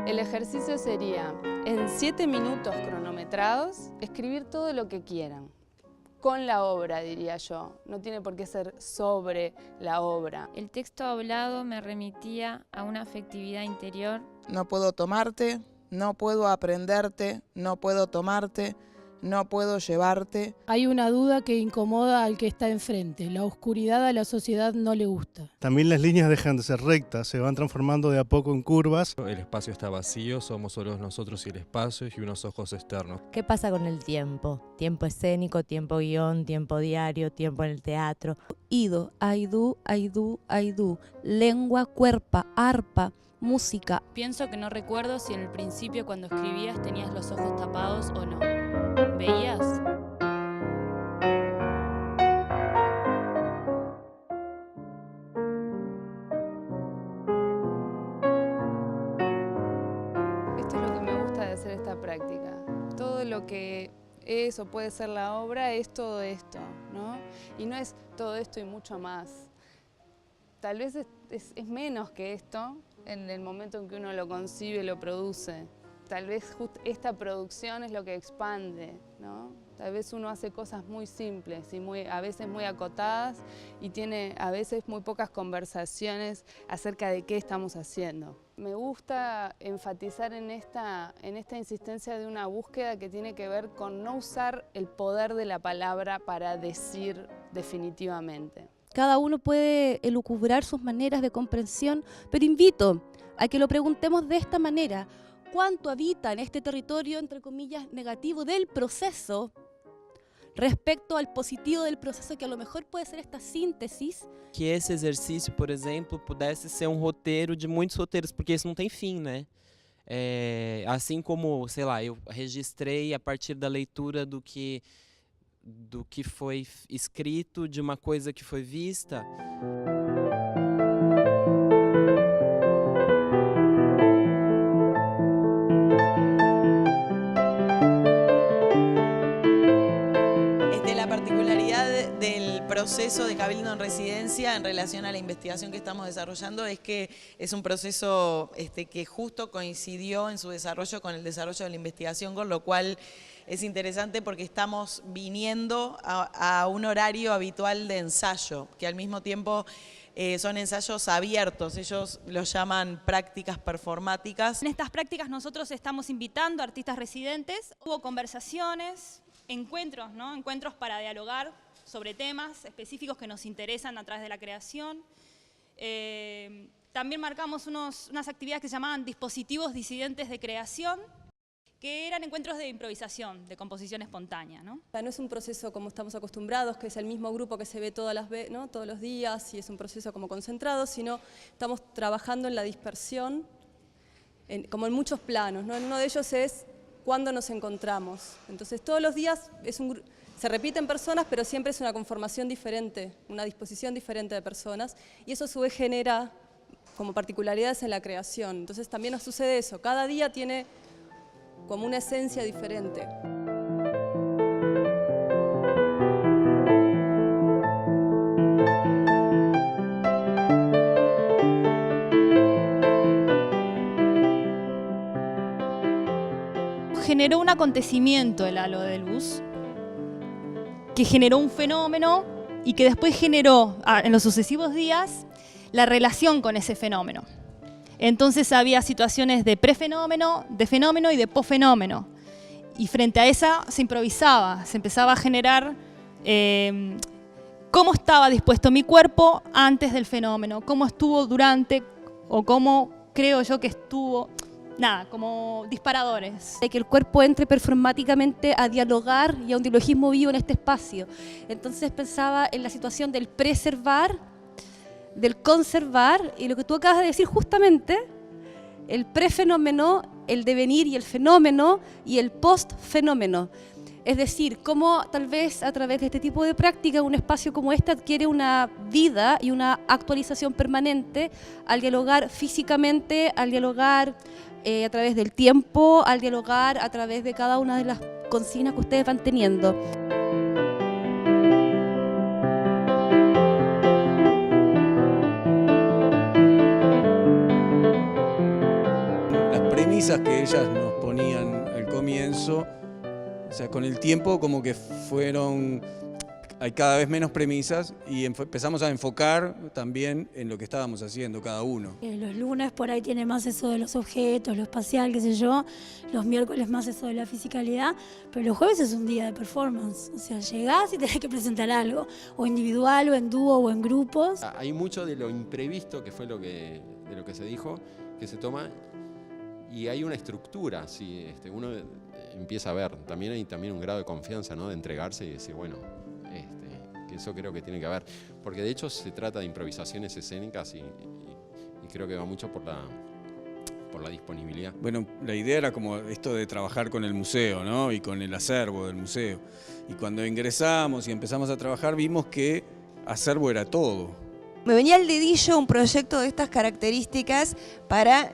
El ejercicio sería, en 7 minutos cronometrados, escribir todo lo que quieran. Con la obra, diría yo. No tiene por qué ser sobre la obra. El texto hablado me remitía a una afectividad interior. No puedo tomarte, no puedo aprenderte, no puedo tomarte, no puedo llevarte. Hay una duda que incomoda al que está enfrente. La oscuridad a la sociedad no le gusta. También las líneas dejan de ser rectas, se van transformando de a poco en curvas. El espacio está vacío, somos solo nosotros y el espacio y unos ojos externos. ¿Qué pasa con el tiempo? Tiempo escénico, tiempo guión, tiempo diario, tiempo en el teatro. Ido, aidú, aidú, aidú. Lengua, cuerpa, arpa, música. Pienso que no recuerdo si en el principio cuando escribías tenías los ojos tapados o no. ¿Veías? Esto es lo que me gusta de hacer esta práctica. Todo lo que es o puede ser la obra es todo esto, ¿no? Y no es todo esto y mucho más. Tal vez es menos que esto en el momento en que uno lo concibe y lo produce. Tal vez esta producción es lo que expande, ¿no? Tal vez uno hace cosas muy simples y a veces muy acotadas y tiene a veces muy pocas conversaciones acerca de qué estamos haciendo. Me gusta enfatizar en esta insistencia de una búsqueda que tiene que ver con no usar el poder de la palabra para decir definitivamente. Cada uno puede elucubrar sus maneras de comprensión, pero invito a que lo preguntemos de esta manera. ¿Cuánto habita en este territorio, entre comillas, negativo del proceso respecto al positivo del processo, que a lo mejor puede ser esta síntesis? Que esse exercício, por exemplo, pudesse ser um roteiro de muitos roteiros, porque isso não tem fim, né? Assim como, sei lá, eu registrei a partir da leitura do que foi escrito, de uma coisa que foi vista. La particularidad del proceso de Cabildo en Residencia en relación a la investigación que estamos desarrollando es que es un proceso que justo coincidió en su desarrollo con el desarrollo de la investigación, con lo cual es interesante porque estamos viniendo a un horario habitual de ensayo, que al mismo tiempo son ensayos abiertos, ellos los llaman prácticas performáticas. En estas prácticas nosotros estamos invitando a artistas residentes, hubo conversaciones, encuentros, ¿no? Encuentros para dialogar sobre temas específicos que nos interesan a través de la creación. También marcamos unas actividades que se llamaban dispositivos disidentes de creación, que eran encuentros de improvisación, de composición espontánea, ¿no? No es un proceso como estamos acostumbrados, que es el mismo grupo que se ve todos los días y es un proceso como concentrado, sino estamos trabajando en la dispersión, como en muchos planos, ¿no? En uno de ellos es cuando nos encontramos. Entonces todos los días se repiten personas, pero siempre es una conformación diferente, una disposición diferente de personas, y eso a su vez genera como particularidades en la creación. Entonces también nos sucede eso, cada día tiene como una esencia diferente. Generó un acontecimiento el halo de luz, que generó un fenómeno y que después generó, en los sucesivos días, la relación con ese fenómeno. Entonces había situaciones de prefenómeno, de fenómeno y de posfenómeno. Y frente a esa se improvisaba, se empezaba a generar cómo estaba dispuesto mi cuerpo antes del fenómeno, cómo estuvo durante o cómo creo yo que estuvo. Nada, como disparadores. De que el cuerpo entre performáticamente a dialogar y a un dialogismo vivo en este espacio. Entonces pensaba en la situación del preservar, del conservar, y lo que tú acabas de decir justamente, el prefenómeno, el devenir y el fenómeno y el postfenómeno. Es decir, cómo tal vez a través de este tipo de práctica un espacio como este adquiere una vida y una actualización permanente al dialogar físicamente, al dialogar a través del tiempo, al dialogar a través de cada una de las consignas que ustedes van teniendo. Las premisas que ellas nos ponían al comienzo, o sea, con el tiempo como que hay cada vez menos premisas y empezamos a enfocar también en lo que estábamos haciendo cada uno. Los lunes por ahí tiene más eso de los objetos, lo espacial, qué sé yo, los miércoles más eso de la fisicalidad, pero los jueves es un día de performance, o sea, llegás y tenés que presentar algo, o individual, o en dúo, o en grupos. Hay mucho de lo imprevisto, que fue de lo que se dijo, que se toma, y hay una estructura, si uno empieza a ver, también hay un grado de confianza, ¿no? De entregarse y decir, bueno, que eso creo que tiene que haber, porque de hecho se trata de improvisaciones escénicas y creo que va mucho por la disponibilidad. Bueno, la idea era como esto de trabajar con el museo, ¿no? Y con el acervo del museo. Y cuando ingresamos y empezamos a trabajar vimos que acervo era todo. Me venía al dedillo un proyecto de estas características para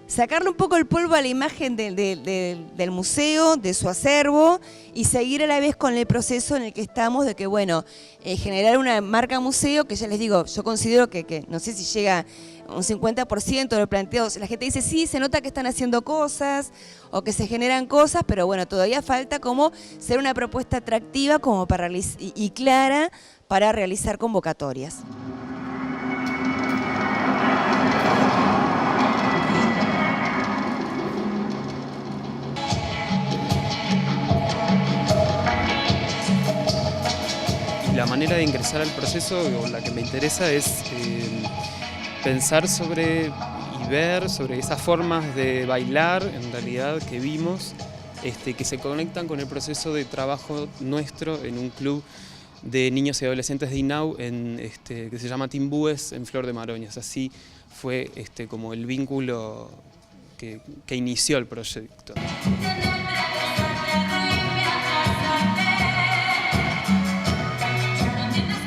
sacarle un poco el polvo a la imagen del museo, de su acervo, y seguir a la vez con el proceso en el que estamos de que, bueno, generar una marca museo, que ya les digo, yo considero que no sé si llega un 50% de lo planteado. La gente dice, sí, se nota que están haciendo cosas o que se generan cosas, pero bueno, todavía falta como ser una propuesta atractiva como para y clara para realizar convocatorias. La manera de ingresar al proceso, o la que me interesa, es pensar sobre y ver sobre esas formas de bailar, en realidad, que vimos, que se conectan con el proceso de trabajo nuestro en un club de niños y adolescentes de INAU que se llama Timbúes, en Flor de Maroñas. Así fue como el vínculo que inició el proyecto.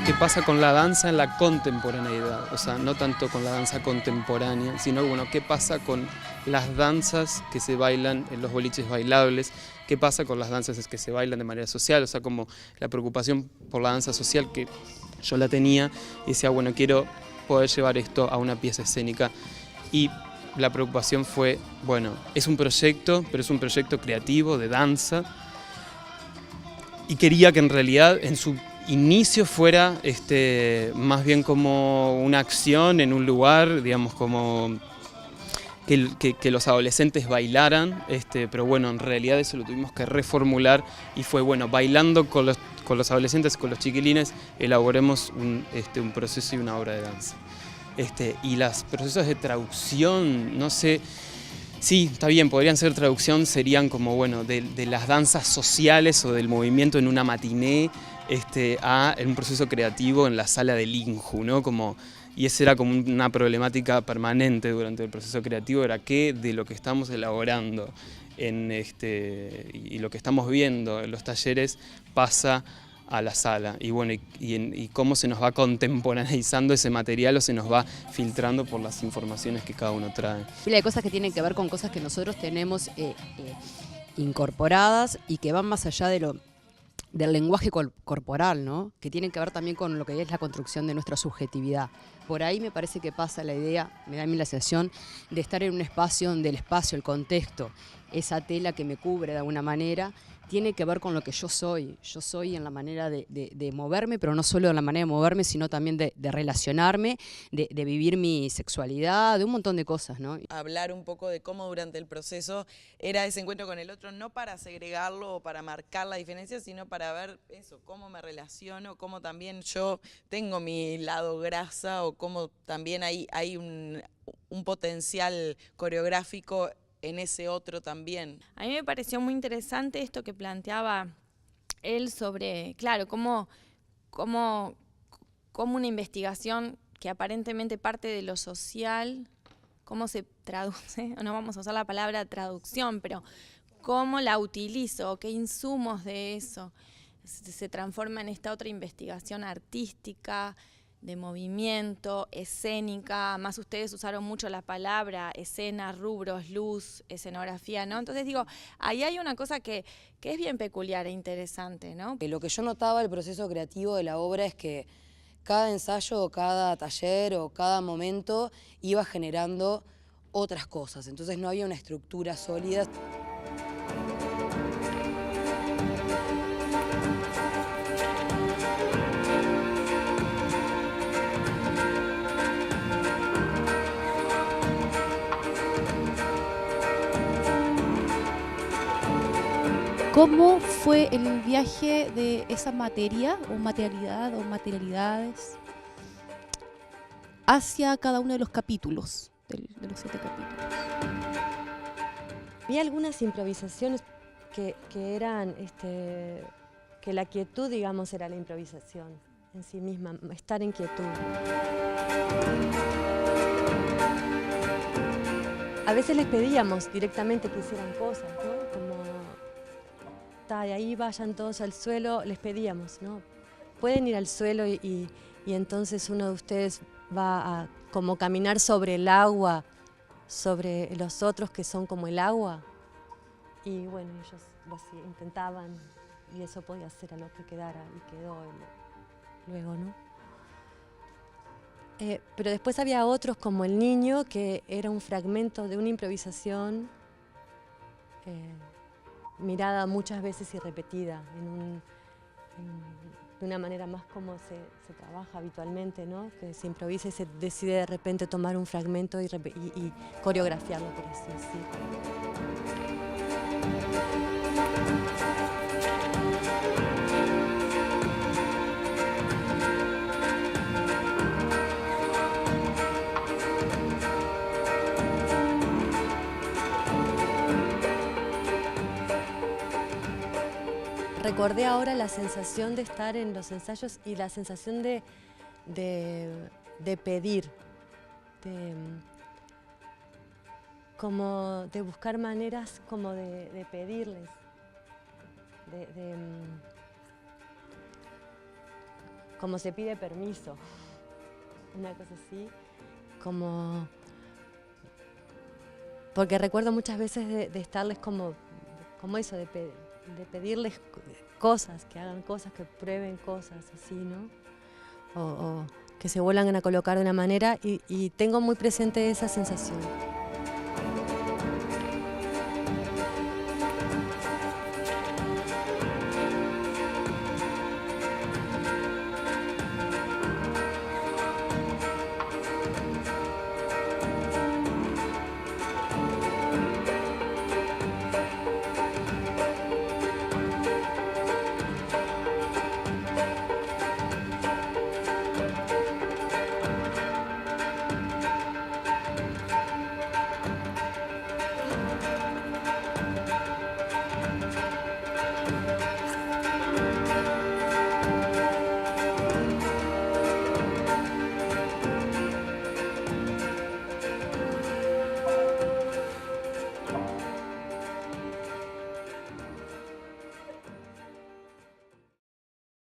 ¿Qué pasa con la danza en la contemporaneidad? O sea, no tanto con la danza contemporánea, sino, bueno, ¿qué pasa con las danzas que se bailan en los boliches bailables? ¿Qué pasa con las danzas que se bailan de manera social? O sea, como la preocupación por la danza social que yo la tenía, y decía, bueno, quiero poder llevar esto a una pieza escénica. Y la preocupación fue, bueno, es un proyecto, pero es un proyecto creativo de danza, y quería que en realidad en su inicio fuera más bien como una acción en un lugar, digamos, como que los adolescentes bailaran, pero bueno, en realidad eso lo tuvimos que reformular y fue, bueno, bailando con los adolescentes, con los chiquilines, elaboremos un proceso y una obra de danza. Y los procesos de traducción, no sé, sí, está bien, podrían ser traducción, serían como, bueno, de las danzas sociales o del movimiento en una matiné, a un proceso creativo en la sala del INJU, ¿no? Y esa era como una problemática permanente durante el proceso creativo, era qué de lo que estamos elaborando y lo que estamos viendo en los talleres pasa a la sala, y bueno, y cómo se nos va contemporaneizando ese material o se nos va filtrando por las informaciones que cada uno trae. Hay cosas que tienen que ver con cosas que nosotros tenemos incorporadas y que van más allá del lenguaje corporal, ¿no? Que tienen que ver también con lo que es la construcción de nuestra subjetividad. Por ahí me parece que pasa la idea, me da a mí la sensación de estar en un espacio donde el espacio, el contexto, esa tela que me cubre de alguna manera, tiene que ver con lo que yo soy. Yo soy en la manera de moverme, pero no solo en la manera de moverme, sino también de relacionarme, de vivir mi sexualidad, de un montón de cosas, ¿no? Hablar un poco de cómo durante el proceso era ese encuentro con el otro, no para segregarlo o para marcar la diferencia, sino para ver eso, cómo me relaciono, cómo también yo tengo mi lado grasa o cómo también hay un potencial coreográfico en ese otro también. A mí me pareció muy interesante esto que planteaba él sobre, claro, cómo una investigación que aparentemente parte de lo social, cómo se traduce, no vamos a usar la palabra traducción, pero cómo la utilizo, qué insumos de eso se transforma en esta otra investigación artística, de movimiento, escénica, más ustedes usaron mucho la palabra escena, rubros, luz, escenografía, ¿no? Entonces digo, ahí hay una cosa que es bien peculiar e interesante, ¿no? Lo que yo notaba del proceso creativo de la obra es que cada ensayo o cada taller o cada momento iba generando otras cosas. Entonces no había una estructura sólida. ¿Cómo fue el viaje de esa materia o materialidad o materialidades hacia cada uno de los capítulos, de los 7 capítulos? Había algunas improvisaciones que eran, que la quietud, digamos, era la improvisación en sí misma, estar en quietud. A veces les pedíamos directamente que hicieran cosas, ¿no? Como, de ahí vayan todos al suelo, les pedíamos, ¿no? Pueden ir al suelo y entonces uno de ustedes va a como caminar sobre el agua, sobre los otros que son como el agua. Y bueno, ellos lo intentaban y eso podía ser a lo que quedara y quedó luego, ¿no? Pero después había otros como el niño, que era un fragmento de una improvisación mirada muchas veces y repetida, de una manera más como se trabaja habitualmente, ¿no? Que se improvisa y se decide de repente tomar un fragmento y coreografiarlo, por así decirlo. Recordé ahora la sensación de estar en los ensayos y la sensación de pedir, como de buscar maneras como de pedirles, como se pide permiso, una cosa así, porque recuerdo muchas veces de estarles como eso, de pedirles cosas, que hagan cosas, que prueben cosas así, ¿no? O que se vuelvan a colocar de una manera y tengo muy presente esa sensación.